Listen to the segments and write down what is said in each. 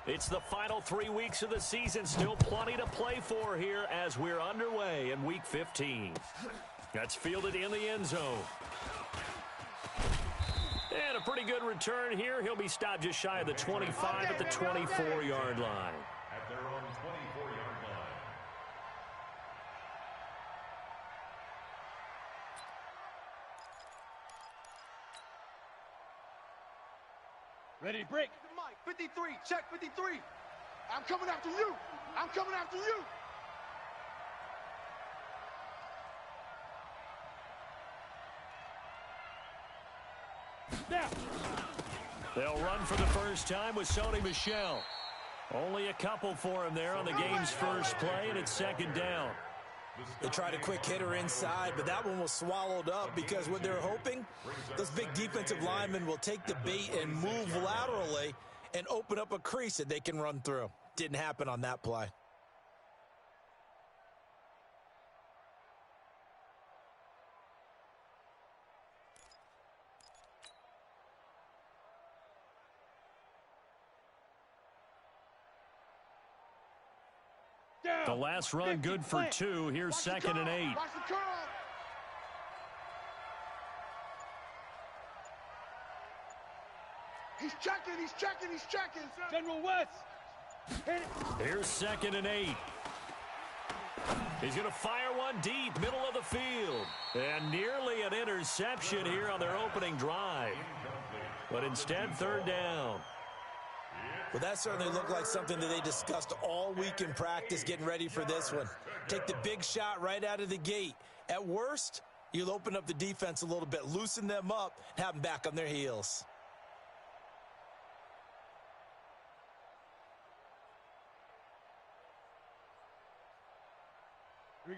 It's the final 3 weeks of the season. Still plenty to play for here as we're underway in Week 15. That's fielded in the end zone. And a pretty good return here. He'll be stopped just shy of the 25 at the 24-yard line. At their own 24-yard line. Ready, break. 53, check 53. I'm coming after you. I'm coming after you. Down. They'll run for the first time with Sony Michel. Only a couple for him there on the game's first play, and it's second down. They tried a quick hitter inside, but that one was swallowed up because what they're hoping, those big defensive linemen will take the bait and move laterally and open up a crease that they can run through. Didn't happen on that play. The last run good for 2. Here's second and 8. Watch the curl. He's checking, he's checking, he's checking. General West. Hit it. Here's second and 8. He's going to fire one deep, middle of the field. And nearly an interception here on their opening drive. But instead, third down. Well, that certainly looked like something that they discussed all week in practice getting ready for this one. Take the big shot right out of the gate. At worst, you'll open up the defense a little bit, loosen them up, and have them back on their heels.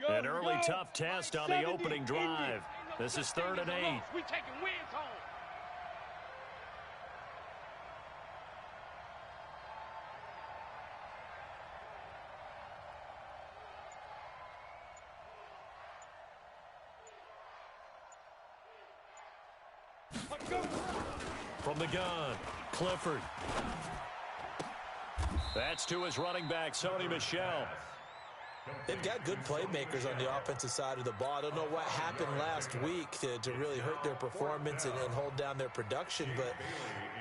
An early tough test on the opening drive. This is third and 8. We taking wins home. From the gun, Clifford. That's to his running back, Sony Michel. They've got good playmakers on the offensive side of the ball. I don't know what happened last week to really hurt their performance and hold down their production, but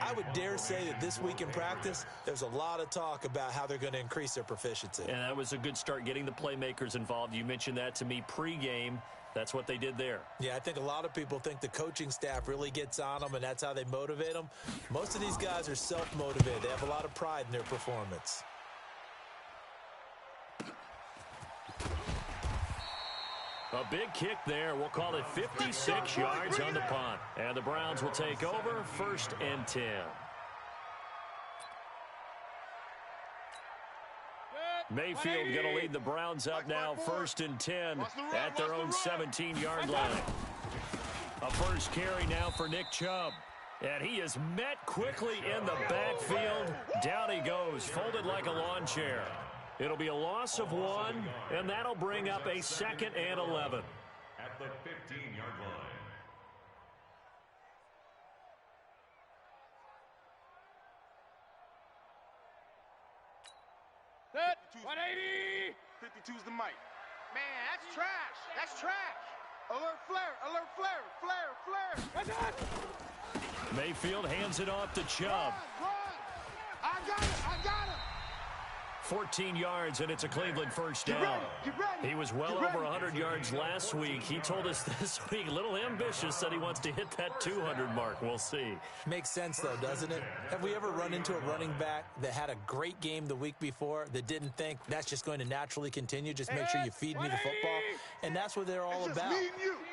I would dare say that this week in practice, there's a lot of talk about how they're going to increase their proficiency. And that was a good start, getting the playmakers involved. You mentioned that to me pregame. That's what they did there. Yeah, I think a lot of people think the coaching staff really gets on them, and that's how they motivate them. Most of these guys are self-motivated. They have a lot of pride in their performance. A big kick there. We'll call it 56 yards on the punt. And the Browns will take over, 1st and 10. Mayfield going to lead the Browns up now, 1st and 10 at their own 17-yard line. A first carry now for Nick Chubb. And he is met quickly in the backfield. Down he goes, folded like a lawn chair. It'll be a loss of 1, and that'll bring up a 2nd and 11. At the 15-yard line. Set. 180. 52's the mic. Man, that's trash. That's trash. Alert flare, alert flare, flare, flare. Mayfield hands it off to Chubb. Run. I got it, I got it. 14 yards, and it's a Cleveland first down. He was well over 100 yards last week. He told us this week, a little ambitious, said he wants to hit that 200 mark. We'll see. Makes sense, though, doesn't it? Have we ever run into a running back that had a great game the week before that didn't think that's just going to naturally continue? Just make sure you feed me the football. And that's what they're all about.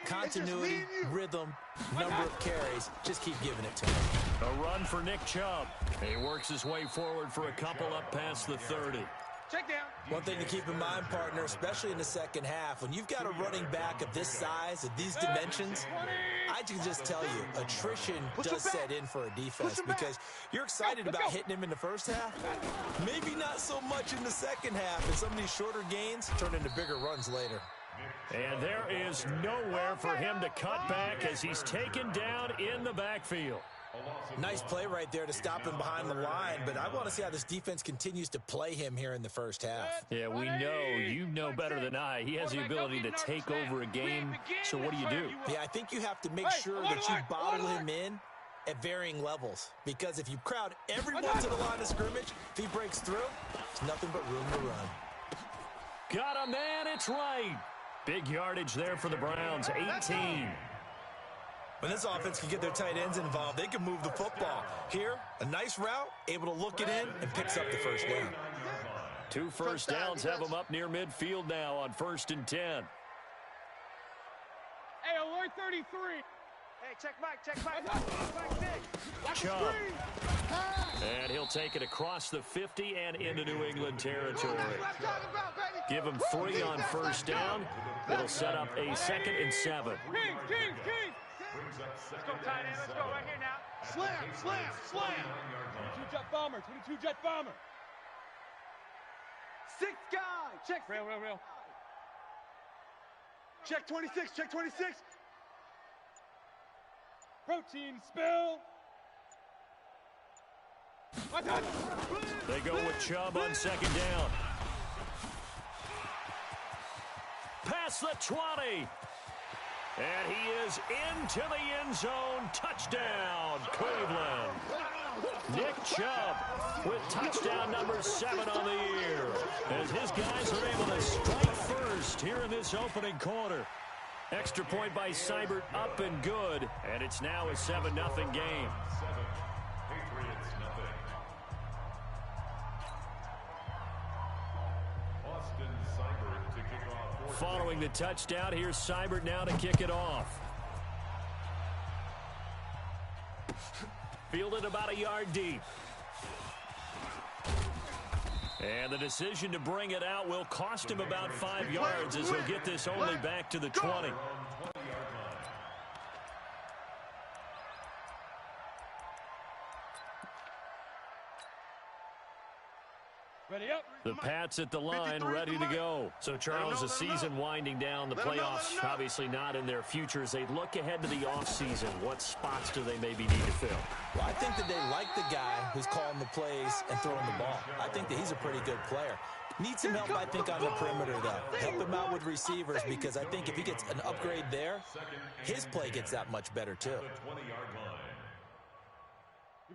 Continuity, rhythm, number of carries. Just keep giving it to him. A run for Nick Chubb. He works his way forward for a couple up past the 30. Check down. One thing to keep in mind, partner, especially in the second half, when you've got a running back of this size, of these dimensions, I can just tell you, attrition does set in for a defense because you're excited about hitting him in the first half. Maybe not so much in the second half, and some of these shorter gains turn into bigger runs later. And there is nowhere for him to cut back as he's taken down in the backfield. Nice play right there to stop him behind the line, but I want to see how this defense continues to play him here in the first half. Yeah, we know. You know better than I. He has the ability to take over a game, so what do you do? Yeah, I think you have to make sure that you bottle him in at varying levels, because if you crowd everyone to the line of scrimmage, if he breaks through, there's nothing but room to run. Got him, man. It's right. Big yardage there for the Browns, 18. When this offense can get their tight ends involved, they can move the football. Here, a nice route, able to look it in, and picks up the first down. 2 first downs have them up near midfield now on 1st and 10. Hey, alert 33. Hey, check Mike. Chubb. And he'll take it across the 50 and into New England territory. Give him 3 on first down. It'll set up a 2nd and 7. King. Let's go, tight end. Let's go right here now. Slam. 22 jet bomber. 6 guy. Check. Real. Check 26. Protein spill. They go with Chubb on 2nd down. Past the 20. And he is into the end zone. Touchdown, Cleveland. Nick Chubb with touchdown number 7 on the year, as his guys are able to strike first here in this opening quarter. Extra point by Seibert, up and good, and it's now a 7-0 game. Patriots nothing. Austin Seibert to kick off. Following the touchdown, here's Seibert now to kick it off. Fielded about a yard deep. And the decision to bring it out will cost him about 5 yards, as he'll get this only back to the 20. Ready up. The Pats at the line, ready to go. So, Charles, the season winding down, the playoffs obviously not in their future. As they look ahead to the offseason, what spots do they maybe need to fill? Well, I think that they like the guy who's calling the plays and throwing the ball. I think that he's a pretty good player. Needs some help, I think, on the perimeter, though. Help him out with receivers, because I think if he gets an upgrade there, his play gets that much better, too.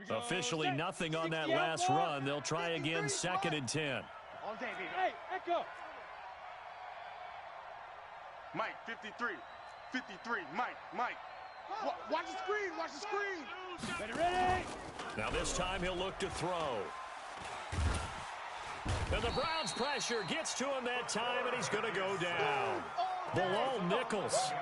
Officially nothing on that last run. They'll try again, 2nd and 10. On David. Hey, echo. Mike, 53. Mike. Watch the screen. Ready. Now this time he'll look to throw. And the Browns pressure gets to him that time, and he's going to go down. Below Nichols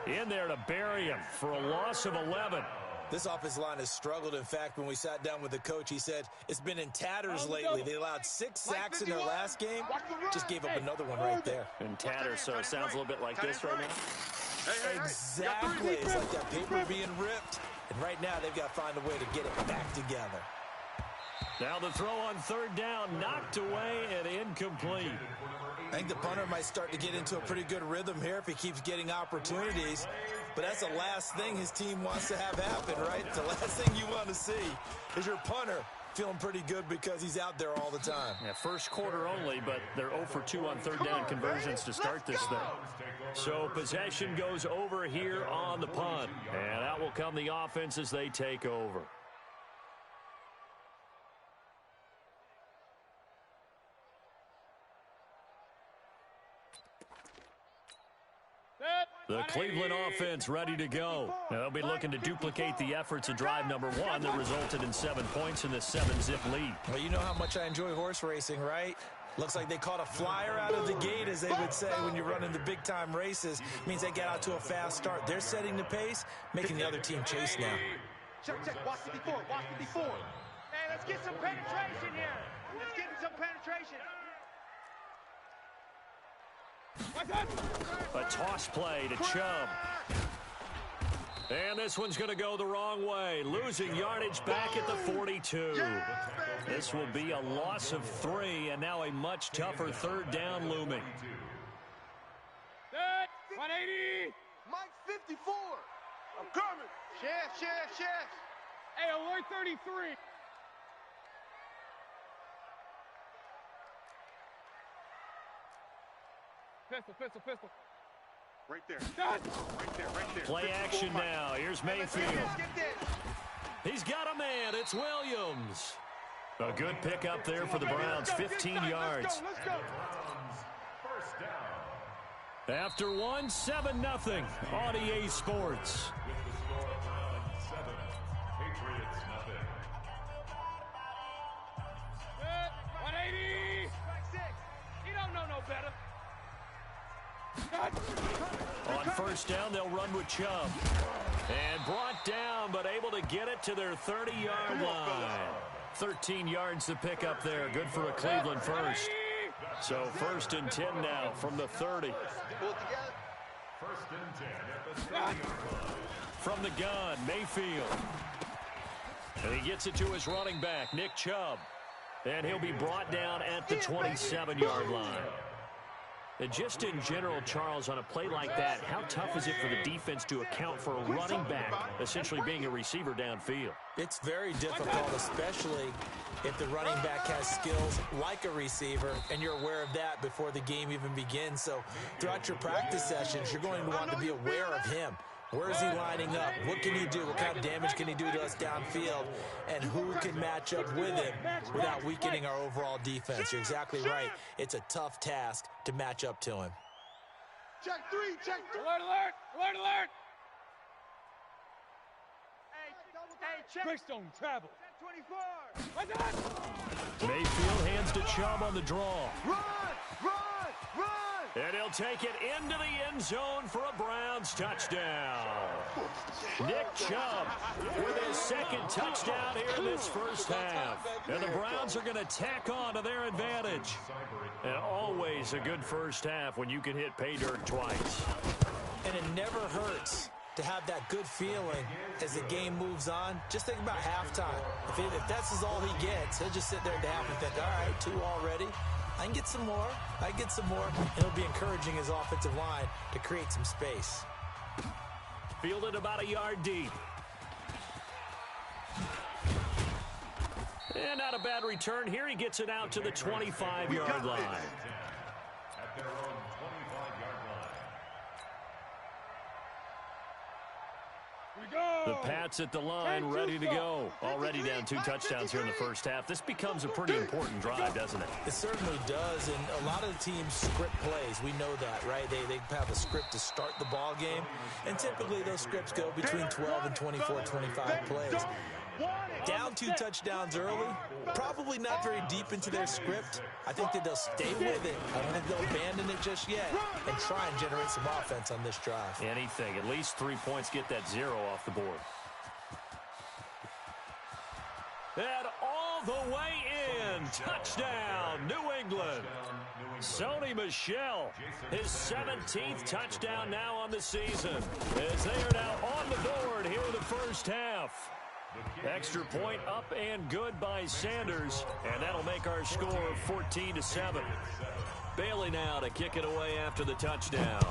in there to bury him for a loss of 11. This offensive line has struggled. In fact, when we sat down with the coach, he said it's been in tatters lately. They allowed 6 sacks in their last game. Just gave up another one right there. In tatters, so it sounds a little bit like this right now. Exactly. It's like that paper being ripped. And right now, they've got to find a way to get it back together. Now the throw on 3rd down, knocked away and incomplete. I think the punter might start to get into a pretty good rhythm here if he keeps getting opportunities. But that's the last thing his team wants to have happen, right? The last thing you want to see is your punter feeling pretty good because he's out there all the time. Yeah, first quarter only, but they're 0 for 2 on 3rd down conversions to start this thing. So possession goes over here on the punt. And out will come the offense as they take over. The Cleveland offense ready to go. Now they'll be looking to duplicate the efforts of drive number 1 that resulted in 7 points in the 7-zip lead. Well, you know how much I enjoy horse racing, right? Looks like they caught a flyer out of the gate, as they would say when you're running the big-time races. Means they get out to a fast start. They're setting the pace, making the other team chase now. Check. Watch the before. Hey, let's get some penetration here. Let's get some penetration. A toss play to Chubb. And this one's going to go the wrong way. Losing yardage back at the 42. This will be a loss of 3, and now a much tougher 3rd down looming. 180. Mike 54. I'm coming. Chef. Hey, alert 33. Pistol. Right there. Done. Right there. Play action now. Here's Mayfield. Get this. He's got a man. It's Williams. A good pickup there for the Browns. 15 yards. Let's go. First down. After 7-0 on EA Sports. With the score, Browns 7, Patriots nothing. Good. 180. Strike 6. He don't know no better. On first down, they'll run with Chubb. And brought down, but able to get it to their 30-yard line. 13 yards to pick up there. Good for a Cleveland first. So 1st and 10 now from the 30. Pull it together. First and 10 at the 30-yard line. From the gun, Mayfield. And he gets it to his running back, Nick Chubb. And he'll be brought down at the 27-yard line. And just in general, Charles, on a play like that, how tough is it for the defense to account for a running back essentially being a receiver downfield? It's very difficult, especially if the running back has skills like a receiver, and you're aware of that before the game even begins. So throughout your practice sessions, you're going to want to be aware of him. Where is he lining up? What can he do? What kind of damage can he do to us downfield? And who can match up with him without weakening our overall defense? You're exactly right. It's a tough task to match up to him. Check 3. Alert. Hey, check. Greystone travel. Check 24. Mayfield hands to Chubb on the draw. Run. And he'll take it into the end zone for a Browns touchdown. Nick Chubb with his second touchdown here in this first half. And the Browns are going to tack on to their advantage. And always a good first half when you can hit pay dirt twice. And it never hurts to have that good feeling as the game moves on. Just think about halftime. If that's all he gets, he'll just sit there at the half and think, all right, 2 already. I can get some more. And it'll be encouraging his offensive line to create some space. Fielded about a yard deep. And not a bad return here. He gets it out to the 25-yard line. At their own 25-yard line. The Pats at the line, ready to go. Already down 2 touchdowns here in the first half. This becomes a pretty important drive, doesn't it? It certainly does, and a lot of the teams script plays. We know that, right? They have a script to start the ball game, and typically those scripts go between 12 and 24, 25 plays. Down 2 touchdowns early, probably not very deep into their script. I think that they'll stay with it. I don't think they'll abandon it just yet and try and generate some offense on this drive. Anything. At least 3 points, get that 0 off the board. And all the way in. Touchdown, New England. Sony Michel, his 17th touchdown now on the season, as they are now on the board here in the first half. Extra point up and good by Sanders, and that'll make our score 14-7. Bailey now to kick it away after the touchdown.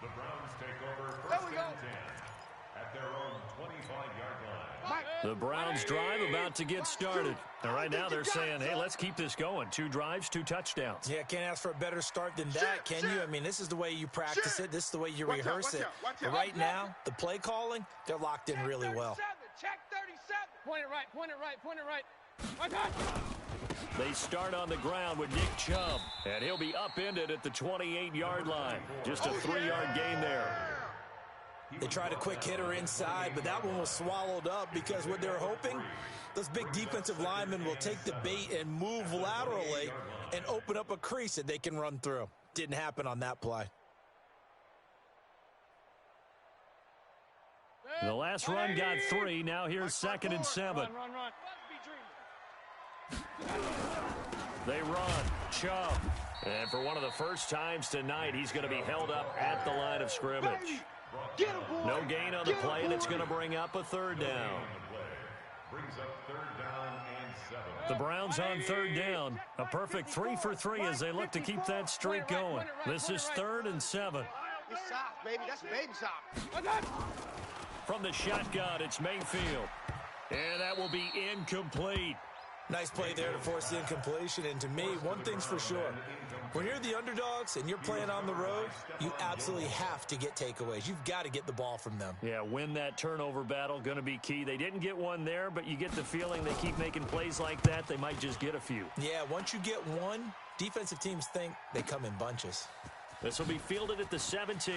The Browns take over first and 10 at their own 25-yard line. The Browns drive about to get started. And right now they're saying, hey, let's keep this going. 2 drives, 2 touchdowns. Yeah, can't ask for a better start than that, can you? I mean, this is the way you practice it. This is the way you rehearse it. But right now, the play calling, they're locked in really well. Check 37. Point it right. They start on the ground with Nick Chubb, and he'll be upended at the 28-yard line. Just a 3-yard gain there. They tried a quick hitter inside, but that one was swallowed up because what they're hoping, those big defensive linemen will take the bait and move laterally and open up a crease that they can run through. Didn't happen on that play. The last run got 3. Now here's 2nd and 7. Run. They run. Chubb. And for one of the first times tonight, he's going to be held up at the line of scrimmage. No gain on the play, and it's going to bring up a 3rd down. Brings up 3rd down and 7. The Browns on 3rd down. A perfect 3 for 3 as they look to keep that streak going. This is 3rd and 7. It's soft, baby. That's baby soft. From the shotgun, it's Mayfield. And that will be incomplete. Nice play there to force the incompletion. And to me, one thing's for sure. When you're the underdogs and you're playing on the road, you absolutely have to get takeaways. You've got to get the ball from them. Yeah, win that turnover battle, going to be key. They didn't get one there, but you get the feeling they keep making plays like that, they might just get a few. Yeah, once you get one, defensive teams think they come in bunches. This will be fielded at the 17.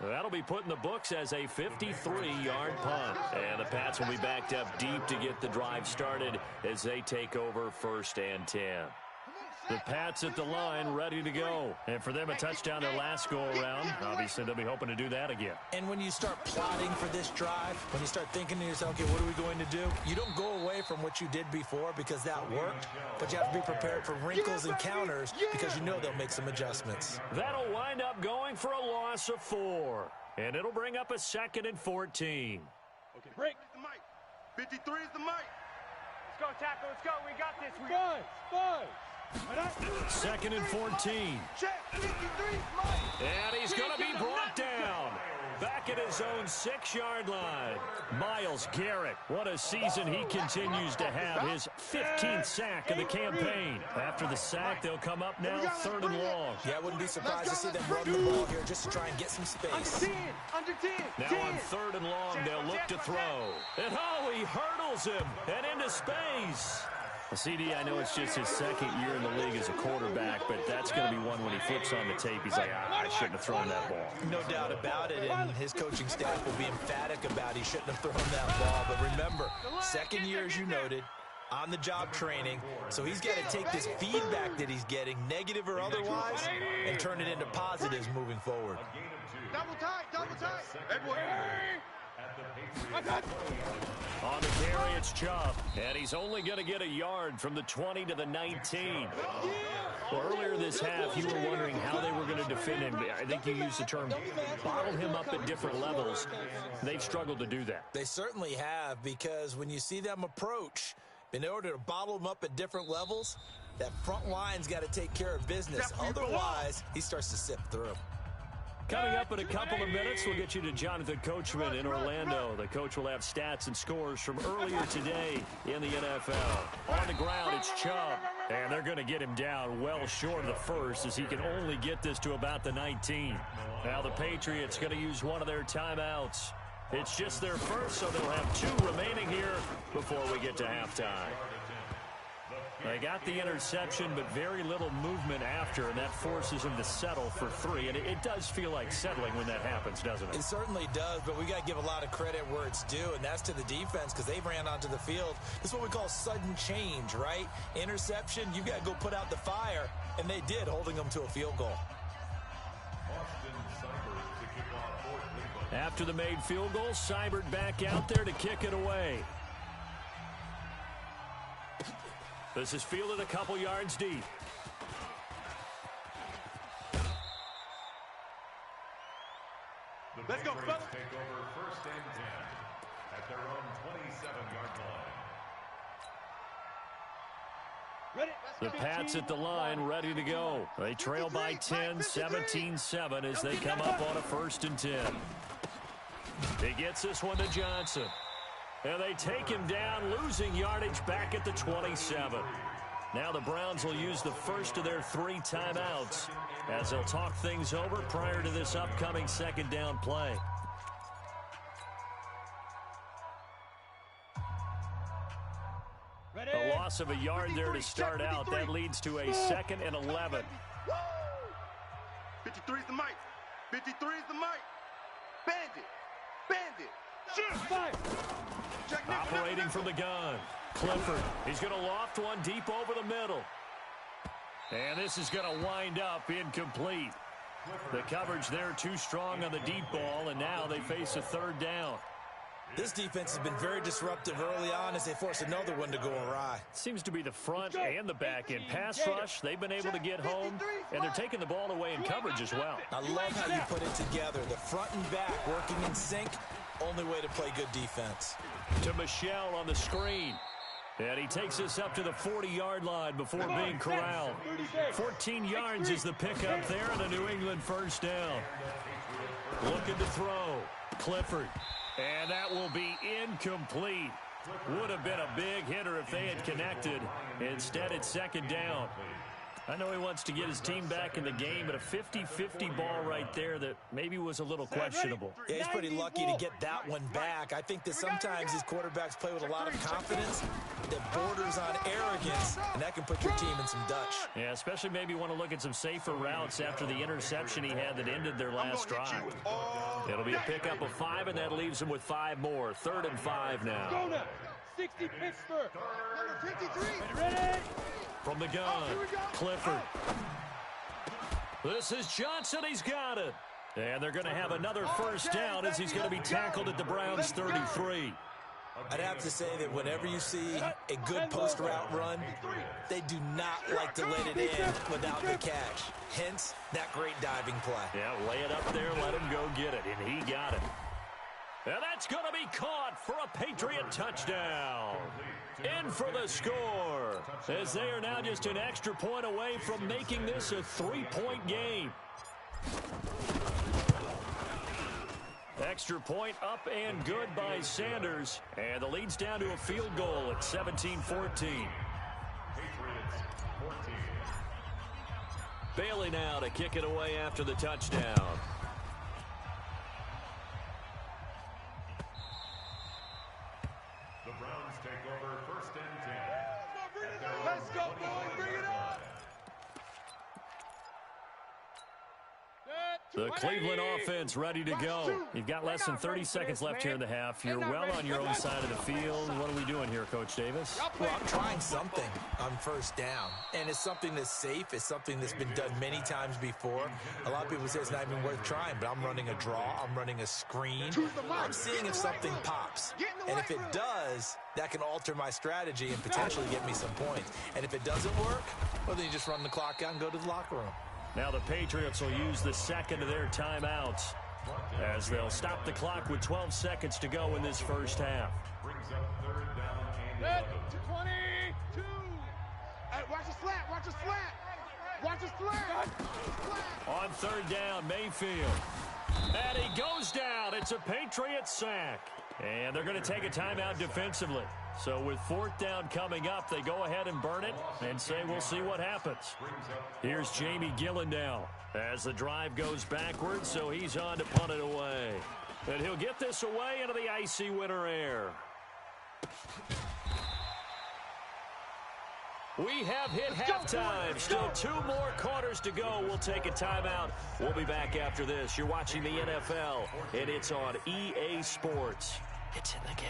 That'll be put in the books as a 53-yard punt. And the Pats will be backed up deep to get the drive started as they take over 1st and 10. The Pats at the line ready to go. And for them, a touchdown their last go-around. Obviously, they'll be hoping to do that again. And when you start plotting for this drive, when you start thinking to yourself, okay, what are we going to do? You don't go away from what you did before because that worked, but you have to be prepared for wrinkles and counters because you know they'll make some adjustments. That'll wind up going for a loss of 4. And it'll bring up a 2nd and 14. Okay, break. 53 is the mic. Let's go, tackle. Let's go. We got this. Five. 2nd and 14. Check. 53 is Mike. And he's going to be brought down. Back at his own 6-yard line. Myles Garrett, what a season he continues to have. His 15th sack of the campaign. After the sack, they'll come up now 3rd and long. Yeah, I wouldn't be surprised to see them run the ball here just to try and get some space. Under 10. Now on 3rd and long, they'll look to throw. And he hurdles him and into space. Well, CD, I know it's just his 2nd year in the league as a quarterback, but that's going to be one when he flips on the tape, he's like, I shouldn't have thrown that ball. No doubt about it, and his coaching staff will be emphatic about he shouldn't have thrown that ball. But remember, 2nd year, as you noted, on-the-job training, so he's got to take this feedback that he's getting, negative or otherwise, and turn it into positives moving forward. Double tight. Edward. On the carry, it's Chubb, and he's only going to get a yard from the 20 to the 19. Well, earlier this half, you were wondering how they were going to defend him. I think you used the term bottle him up at different levels. They've struggled to do that. They certainly have, because when you see them approach, in order to bottle him up at different levels, that front line's got to take care of business. Otherwise, he starts to sift through. Coming up in a couple of minutes, we'll get you to Jonathan Coachman in Orlando. The coach will have stats and scores from earlier today in the NFL. On the ground, it's Chubb, and they're going to get him down well short of the first as he can only get this to about the 19. Now the Patriots going to use one of their timeouts. It's just their first, so they'll have 2 remaining here before we get to halftime. They got the interception, but very little movement after, and that forces him to settle for 3. And it does feel like settling when that happens, doesn't it? It certainly does, but we got to give a lot of credit where it's due, and that's to the defense because they ran onto the field. This is what we call sudden change, right? Interception, you got to go put out the fire, and they did, holding them to a field goal. After the made field goal, Seibert back out there to kick it away. This is fielded a couple yards deep. Let's go, fellas. Take over 1st and 10 at their own 27-yard line. The Pats at the line, ready to go. They trail by 10, 17-7 as they come up on a 1st and 10. He gets this one to Johnson. And they take him down, losing yardage back at the 27. Now the Browns will use the first of their 3 timeouts as they'll talk things over prior to this upcoming 2nd down play. A loss of a yard there to start out. That leads to a 2nd and 11. 53 is the mic. 53 is the mic. Bandit. Operating from the gun. Clifford, he's going to loft one deep over the middle. And this is going to wind up incomplete. The coverage there too strong on the deep ball, and now they face a 3rd down. This defense has been very disruptive early on as they force another one to go awry. Seems to be the front and the back end. Pass rush, they've been able to get home, and they're taking the ball away in coverage as well. I love how you put it together. The front and back working in sync. Only way to play good defense. To Michelle on the screen. And he takes us up to the 40-yard line before being corralled. 14 yards is the pickup there and a New England first down. Looking to throw. Clifford. And that will be incomplete. Would have been a big hitter if they had connected. Instead, it's second down. I know he wants to get his team back in the game, but a 50-50 ball right there that maybe was a little questionable. Yeah, he's pretty lucky to get that one back. I think that sometimes these quarterbacks play with a lot of confidence that borders on arrogance, and that can put your team in some Dutch. Yeah, especially maybe want to look at some safer routes after the interception he had that ended their last drive. It'll be a pickup of 5, and that leaves him with 5 more. 3rd and 5 now. Go now. 60 Pittsburgh. Number 53. Ready? From the gun, Clifford. This is Johnson. He's got it. And they're going to have another first down as he's going to be tackled at the Browns' 33. I'd have to say that whenever you see a good post route run, they do not like to let it in without the catch. Hence, that great diving play. Yeah, lay it up there, let him go get it, and he got it. And that's going to be caught for a Patriot touchdown. In for the score, as they are now just an extra point away from making this a 3-point game. Extra point up and good by Sanders. And the lead's down to a field goal at 17-14. Bailey now to kick it away after the touchdown. The Browns take over 1st and 10. Let's go, boys. Bring it on. The Cleveland offense ready to go. You've got less than 30 seconds left here in the half. You're well on your own side of the field. What are we doing here, Coach Davis? Well, I'm trying something on 1st down, and it's something that's safe. It's something that's been done many times before. A lot of people say it's not even worth trying, but I'm running a draw. I'm running a screen. I'm seeing if something pops, and if it does, that can alter my strategy and potentially get me some points. And if it doesn't work, well, then you just run the clock out and go to the locker room. Now the Patriots will use the second of their timeouts as they'll stop the clock with 12 seconds to go in this first half. Brings up 3rd down and 11. 22. Hey, watch the slant. Watch the slant. Watch the slant. On 3rd down, Mayfield. And he goes down. It's a Patriot sack. And they're going to take a timeout defensively. So with 4th down coming up, they go ahead and burn it and say we'll see what happens. Here's Jamie Gillen now as the drive goes backwards, so he's on to punt it away. And he'll get this away into the icy winter air. We have hit halftime. Still 2 more quarters to go. We'll take a timeout. We'll be back after this. You're watching the NFL, and it's on EA Sports. It's in the game.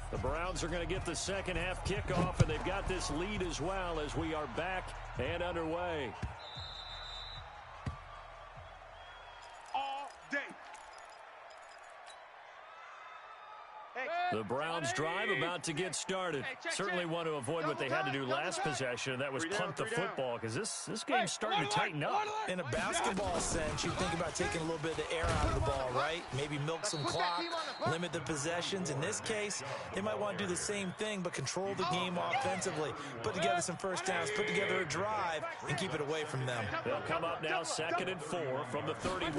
The Browns are going to get the second half kickoff, and they've got this lead as well as we are back and underway. All day. The Browns drive about to get started. Certainly want to avoid what they had to do last possession, and that was punt the football, because this game's starting to tighten up. In a basketball sense, you think about taking a little bit of the air out of the ball, right? Maybe milk some clock, limit the possessions. In this case, they might want to do the same thing, but control the game offensively. Put together some first downs, put together a drive, and keep it away from them. They'll come up now 2nd and 4 from the 31.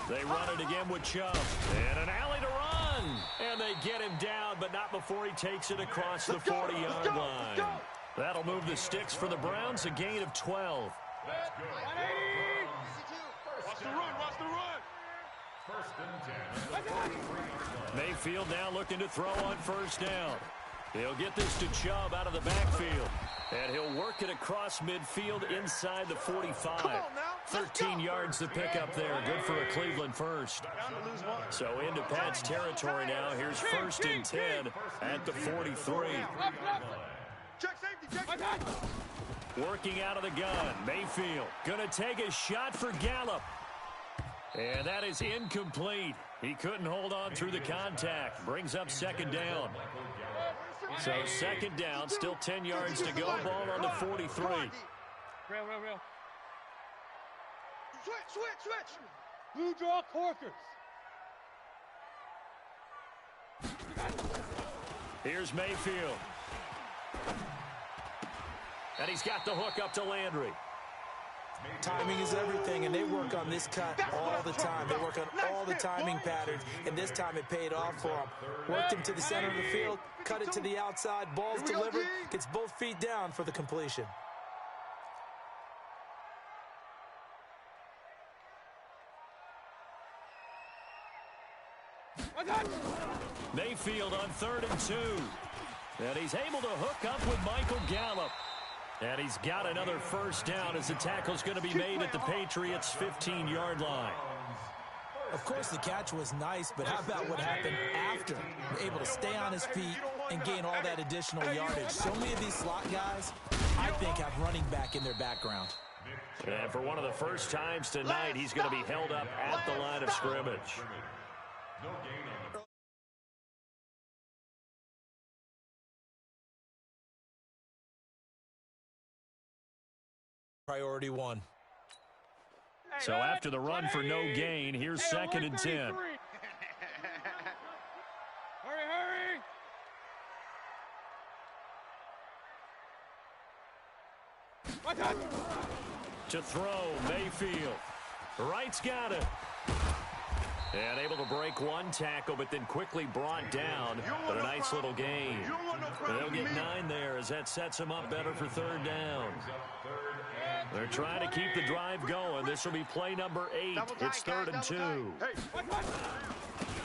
They run it again with Chubb. And an alley to run. And they get him down, but not before he takes it across the 40-yard line. That'll move the sticks for the Browns, a gain of 12. Watch the run. Watch the run. 1st and 10. Mayfield now looking to throw on 1st down. He'll get this to Chubb out of the backfield. And he'll work it across midfield inside the 45. 13 yards to pick up there. Good for a Cleveland first. So into Pat's territory now. Here's 1st and 10 at the 43. Check safety. Check. Working out of the gun. Mayfield going to take a shot for Gallup. And that is incomplete. He couldn't hold on through the contact. Brings up 2nd down. So 2nd down, still 10 yards to go. Ball on the 43. Real. Switch. Blue draw Corkers. Here's Mayfield. And he's got the hook up to Landry. Timing is everything, and they work on this cut all the time. They work on all the timing patterns, and this time it paid off for them. Worked him to the center of the field, cut it to the outside, ball's delivered, gets both feet down for the completion. Mayfield on 3rd and 2. And he's able to hook up with Michael Gallup. And he's got another first down as the tackle's going to be made at the Patriots' 15-yard line. Of course, the catch was nice, but how about what happened after? Able to stay on his feet and gain all that additional yardage. So many of these slot guys, I think, have running back in their background. And for one of the first times tonight, he's going to be held up at the line of scrimmage. Priority 1. So after the run for no gain, here's 2nd and 10. Hurry! To throw, Mayfield. Wright's got it. And able to break one tackle, but then quickly brought down. But a nice little gain. They'll get 9 there as that sets them up better for 3rd down. They're trying to keep the drive going. This will be play number 8. It's 3rd and 2.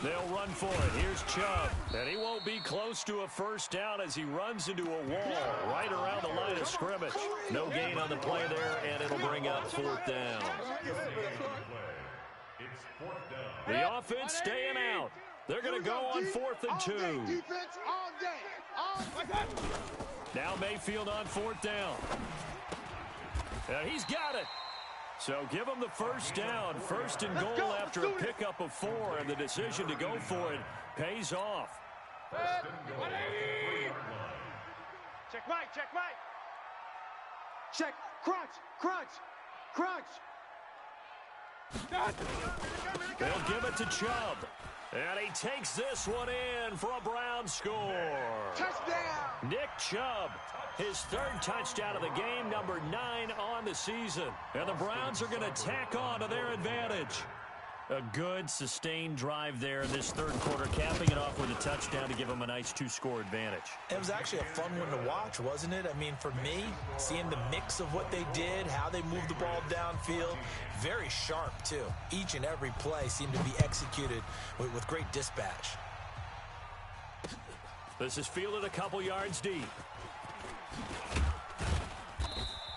They'll run for it. Here's Chubb. And he won't be close to a first down as he runs into a wall right around the line of scrimmage. No gain on the play there, and it'll bring up 4th down. The offense staying out. They're going to go on 4th and 2. Now Mayfield on 4th down. And he's got it. So give him the first down. 1st and goal after a pickup of 4, and the decision to go for it pays off. Check Mike. Check. Crunch. They'll give it to Chubb. And he takes this one in for a Brown score. Touchdown. Nick Chubb, his 3rd touchdown of the game, number 9 on the season. And the Browns are going to tack on to their advantage. A good, sustained drive there in this 3rd quarter, capping it off with a touchdown to give them a nice 2-score advantage. It was actually a fun one to watch, wasn't it? I mean, for me, seeing the mix of what they did, how they moved the ball downfield, very sharp, too. Each and every play seemed to be executed with great dispatch. This is fielded a couple yards deep.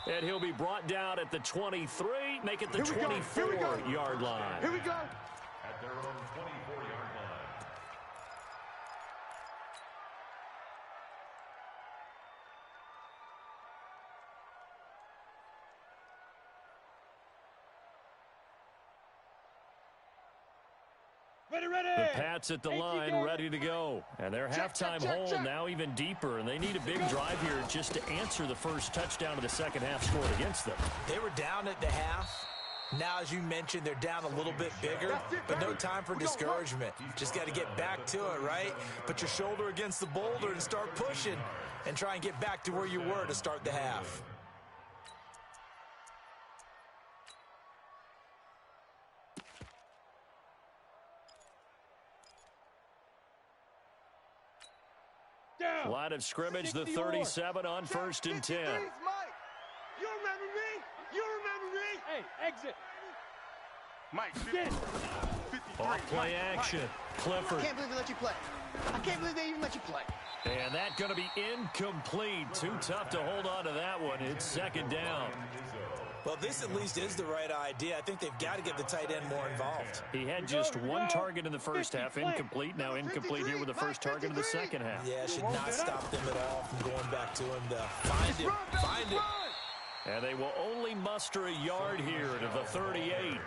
And he'll be brought down at the 23, make it the 24-yard line. Here we go. At their own 24-yard line. Ready. The Pats at the line, ready to go. And their halftime hole now even deeper, and they need a big drive here just to answer the first touchdown of the second half scored against them. They were down at the half. Now, as you mentioned, they're down a little bit bigger, but no time for discouragement. Just got to get back to it, right? Put your shoulder against the boulder and start pushing and try and get back to where you were to start the half. Line of scrimmage, the 37 on 1st and 10. You remember me? Hey, exit. Mike, Off-play action. Clifford. I can't believe they let you play. I can't believe they even let you play. And that going to be incomplete. Too tough to hold on to that one. It's 2nd down. Well, this at least is the right idea. I think they've got to get the tight end more involved. He had just one target in the first half, incomplete. Now incomplete here with the first target of the second half. Yeah, should not stop them at all from going back to him to find him. And they will only muster a yard here to the 38.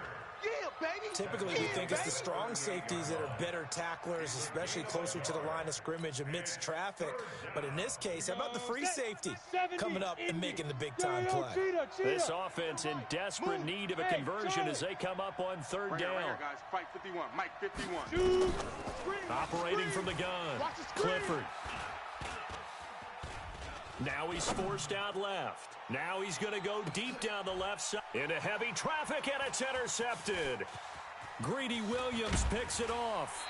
Yeah, Typically, we think it's the strong safeties that are better tacklers, especially closer to the line of scrimmage amidst traffic. But in this case, how about the free safety coming up and making the big-time play? This offense in desperate need of a conversion as they come up on third down. Right here, guys. Fight 51. Mike 51. Operating from the gun, Clifford. Now he's forced out left. Now he's going to go deep down the left side into heavy traffic, and it's intercepted. Greedy Williams picks it off.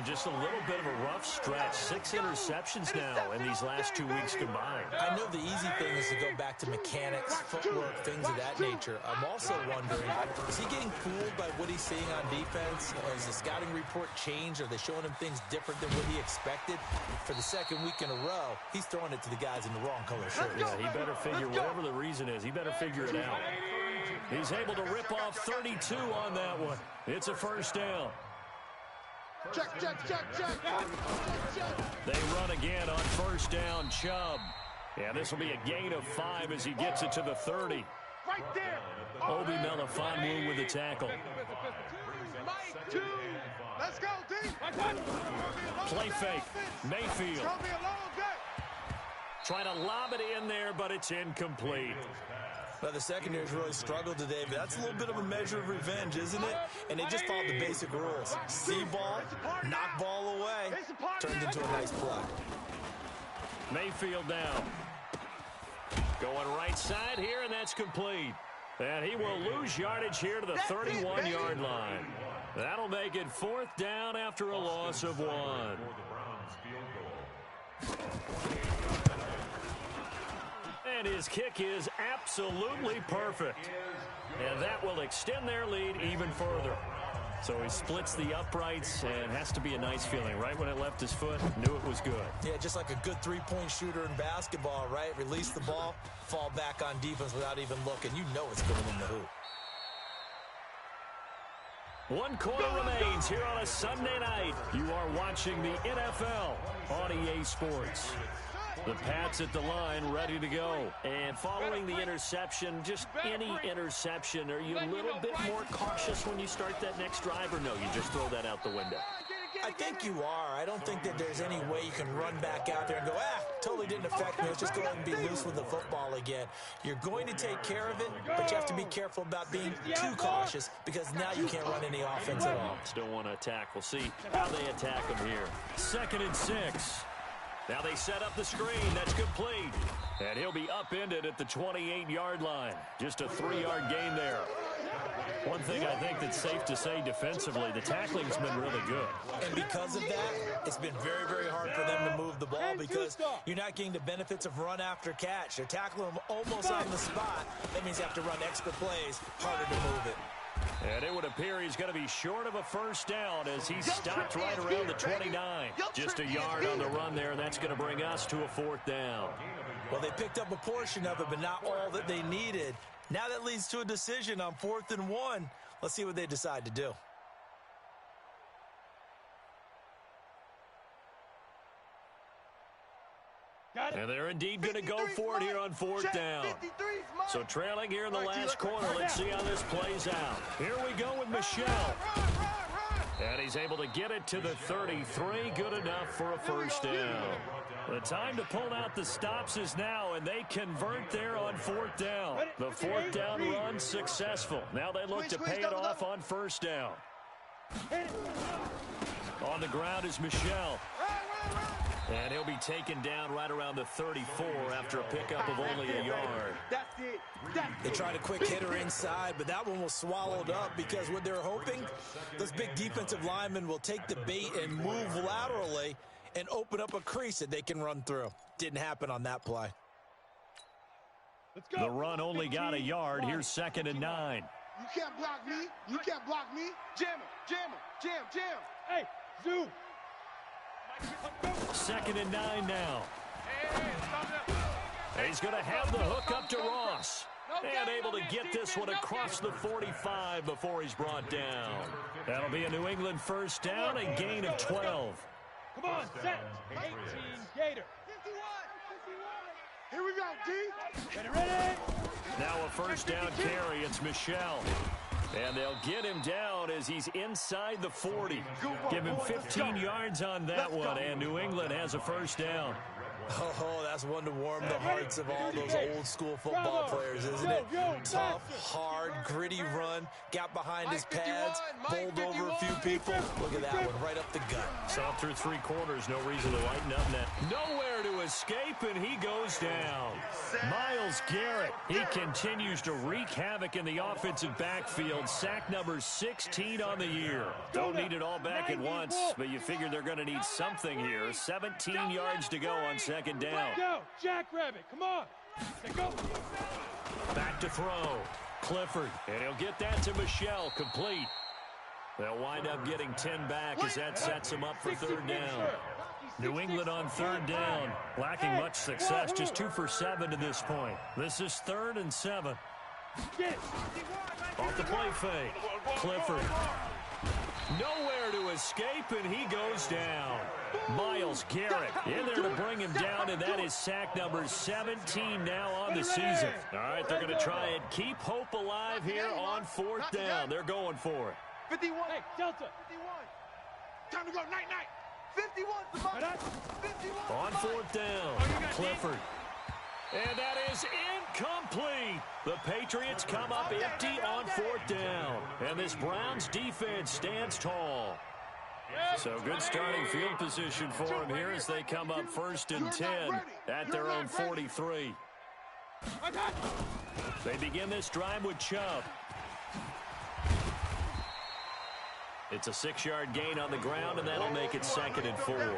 Just a little bit of a rough stretch. 6 interceptions now in these last 2 weeks combined. I know the easy thing is to go back to mechanics, footwork, things of that nature. I'm also wondering, is he getting fooled by what he's seeing on defense? Has the scouting report changed? Are they showing him things different than what he expected? For the second week in a row, he's throwing it to the guys in the wrong color shirt. Yeah, he better figure, whatever the reason is, he better figure it out. He's able to rip off 32 on that one. It's a first down. Check. They run again on first down, Chubb. Yeah, this will be a gain of 5 as he gets it to the 30. Right there. Obi Melifonwu with the tackle. Mike 2. Let's go, D. Play fake. Mayfield. It's going to be a long day. Trying to lob it in there, but it's incomplete. Well, the secondary's really struggled today, but that's a little bit of a measure of revenge, isn't it? And they just followed the basic rules. See ball, knock ball away, turned into a nice play. Mayfield down. Going right side here, and that's complete. And he will lose yardage here to the 31-yard line. That'll make it 4th down after a loss of 1. And his kick is absolutely perfect. And that will extend their lead even further. So he splits the uprights, and has to be a nice feeling. Right when it left his foot, knew it was good. Yeah, just like a good three-point shooter in basketball, right? Release the ball, fall back on defense without even looking. You know it's going in the hoop. 1 quarter remains here on a Sunday night. You are watching the NFL on EA Sports. The Pats at the line, ready to go. And following the interception, just any interception, are you a little bit more cautious when you start that next drive, or no, you just throw that out the window? I think you are. I don't think that there's any way you can run back out there and go, totally didn't affect me. Let's just go ahead and be loose with the football again. You're going to take care of it, but you have to be careful about being too cautious, because now you can't run any offense at all. Still want to attack. We'll see how they attack them here. 2nd and 6. Now they set up the screen. That's complete. And he'll be upended at the 28-yard line. Just a 3-yard gain there. One thing I think that's safe to say defensively, the tackling's been really good. And because of that, it's been very, very hard for them to move the ball, because you're not getting the benefits of run after catch. They're tackling them almost on the spot. That means you have to run extra plays, harder to move it. And it would appear he's going to be short of a first down as he stopped right around the 29. Just a yard on the run there, and that's going to bring us to a 4th down. Well, they picked up a portion of it, but not all that they needed. Now that leads to a decision on 4th and 1. Let's see what they decide to do. And they're indeed going to go for it here on 4th down. So trailing here in the last quarter, let's see how this plays out. Here we go with Michelle. And he's able to get it to the 33. Good enough for a first down. The time to pull out the stops is now, and they convert there on 4th down. The 4th down run successful. Now they look to pay it off on first down. On the ground is Michelle. And he'll be taken down right around the 34 after a pickup of only a yard. That's it. They tried a quick hitter inside, but that one was swallowed up, because what they're hoping, those big defensive linemen will take the bait and move laterally and open up a crease that they can run through. Didn't happen on that play. The run only got a yard. Here's 2nd and 9. You can't block me. You can't block me. Jam him. Jam him. Jam. Jam. Hey, Zoo. 2nd and 9 now. He's going to have the hook up to Ross. And able to get this one across the 45 before he's brought down. That'll be a New England first down, a gain of 12. Come on, set. 18, Gator. 51. Here we go, D. Ready. Now a first down carry. It's Michelle. And they'll get him down as he's inside the 40. Give him 15 yards on that one, and New England has a first down. Oh, that's one to warm the hearts of all those old-school football players, isn't it? Tough, hard, gritty run, got behind his pads, bowled over a few people. Look at that one, right up the gut. Saw through 3 quarters, no reason to lighten up now. Nowhere to escape, and he goes down. Myles Garrett, he continues to wreak havoc in the offensive backfield. Sack number 16 on the year. Don't need it all back at once, but you figure they're going to need something here. 17 yards to go on second down. Go, Jackrabbit, come on. Go. Back to throw. Clifford, and he'll get that to Michelle, complete. They'll wind up getting 10 back as that sets them up for third down. New England on third down, lacking much success, just 2 for 7 to this point. This is 3rd and 7. Off the play fake. Clifford. Nowhere to escape, and he goes down. Myles Garrett in there to bring him down, and that is sack number 17 now on the season. All right, they're going to try and keep hope alive here on 4th down. They're going for it. 51. Hey, Delta. 51. Time to go. Night. 51. 51. On 4th down, Clifford. And that is incomplete. The Patriots come up empty on 4th down. And this Browns defense stands tall. So good starting field position for them here as they come up 1st and 10 at their own 43. They begin this drive with Chubb. It's a 6-yard gain on the ground, and that'll make it 2nd and 4.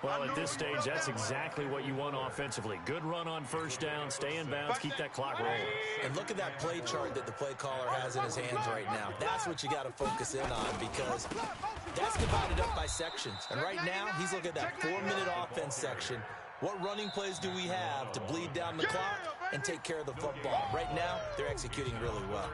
Well, at this stage, that's exactly what you want offensively. Good run on 1st down, stay in bounds, keep that clock rolling. And look at that play chart that the play caller has in his hands right now. That's what you got to focus in on, because that's divided up by sections. And right now, he's looking at that 4-minute offense section. What running plays do we have to bleed down the clock and take care of the football? Right now, they're executing really well.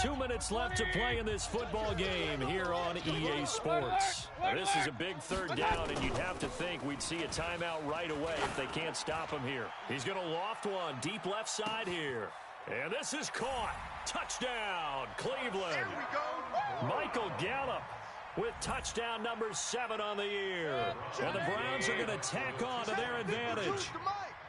2 minutes left to play in this football game here on EA Sports. This is a big 3rd down, and you'd have to think we'd see a timeout right away if they can't stop him here. He's going to loft one deep left side here. And this is caught. Touchdown, Cleveland. Michael Gallup with touchdown number 7 on the year. And the Browns are going to tack on to their advantage.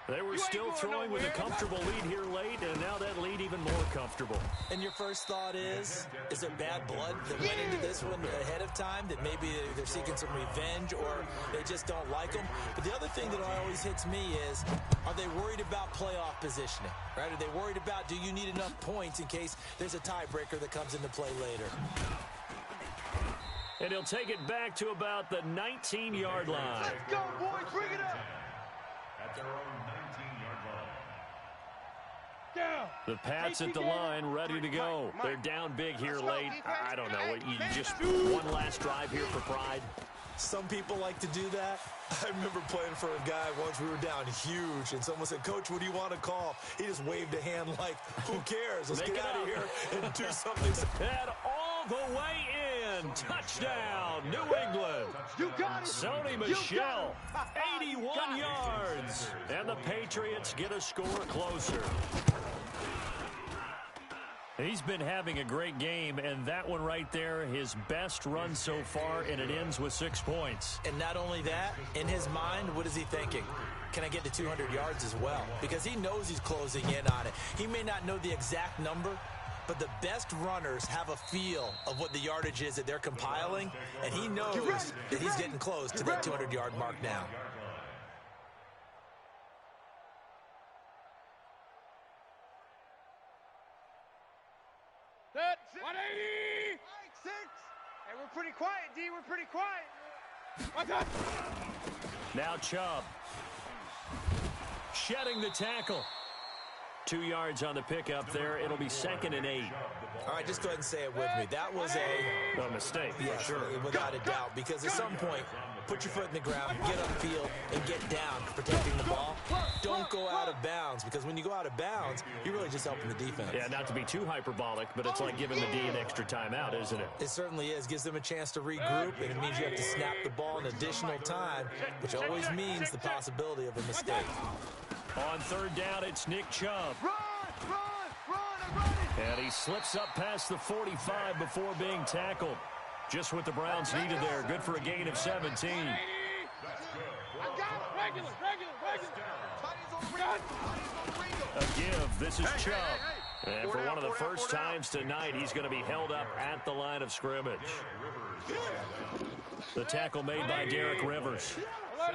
They were still throwing with a comfortable lead here late, and now that lead even more comfortable. And your first thought is there bad blood that went into this one ahead of time, that maybe they're seeking some revenge or they just don't like them? But the other thing that always hits me is, are they worried about playoff positioning, right? Are they worried about, do you need enough points in case there's a tiebreaker that comes into play later? And he'll take it back to about the 19-yard line. Let's go, boys. Bring it up. At their own 19-yard line. Down. The Pats at the line, ready to go. They're down big here late. I don't know. You just one last drive here for pride. Some people like to do that. I remember playing for a guy once. We were down huge, and someone said, "Coach, what do you want to call?" He just waved a hand like, "Who cares? Let's get out of here and do something." And all the way in. Touchdown, New England. You got it. Sony Michel, 81 yards. And the Patriots get a score closer. He's been having a great game, and that one right there, his best run so far, and it ends with 6 points. And not only that, in his mind, what is he thinking? Can I get to 200 yards as well? Because he knows he's closing in on it. He may not know the exact number, but the best runners have a feel of what the yardage is that they're compiling, and he knows that he's getting close to that 200-yard mark now. Set. 180. 6. Hey, we're pretty quiet, D. We're pretty quiet. Now Chubb. Shedding the tackle. 2 yards on the pickup there. It'll be 2nd and 8. All right, just go ahead and say it with me. That was A mistake, yes, for sure. Without a doubt, because at some point, put your foot in the ground, get upfield, and get down protecting the ball. Don't go out of bounds, because when you go out of bounds, you're really just helping the defense. Yeah, not to be too hyperbolic, but it's like giving the D an extra timeout, isn't it? It certainly is. Gives them a chance to regroup, and it means you have to snap the ball an additional time, which always means the possibility of a mistake. On 3rd down, it's Nick Chubb. Run. And he slips up past the 45 before being tackled. Just what the Browns needed there. Good for a gain of 17. A give. This is Chubb. And for one of the first times tonight, he's going to be held up at the line of scrimmage. The tackle made by Derek Rivers.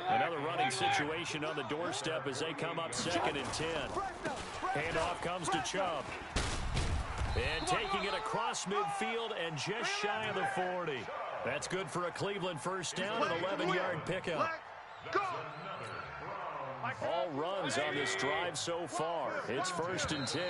Another running situation on the doorstep as they come up 2nd and 10. Handoff comes to Chubb. And taking it across midfield and just shy of the 40. That's good for a Cleveland first down, an 11-yard pickup. All runs on this drive so far. It's 1st and 10.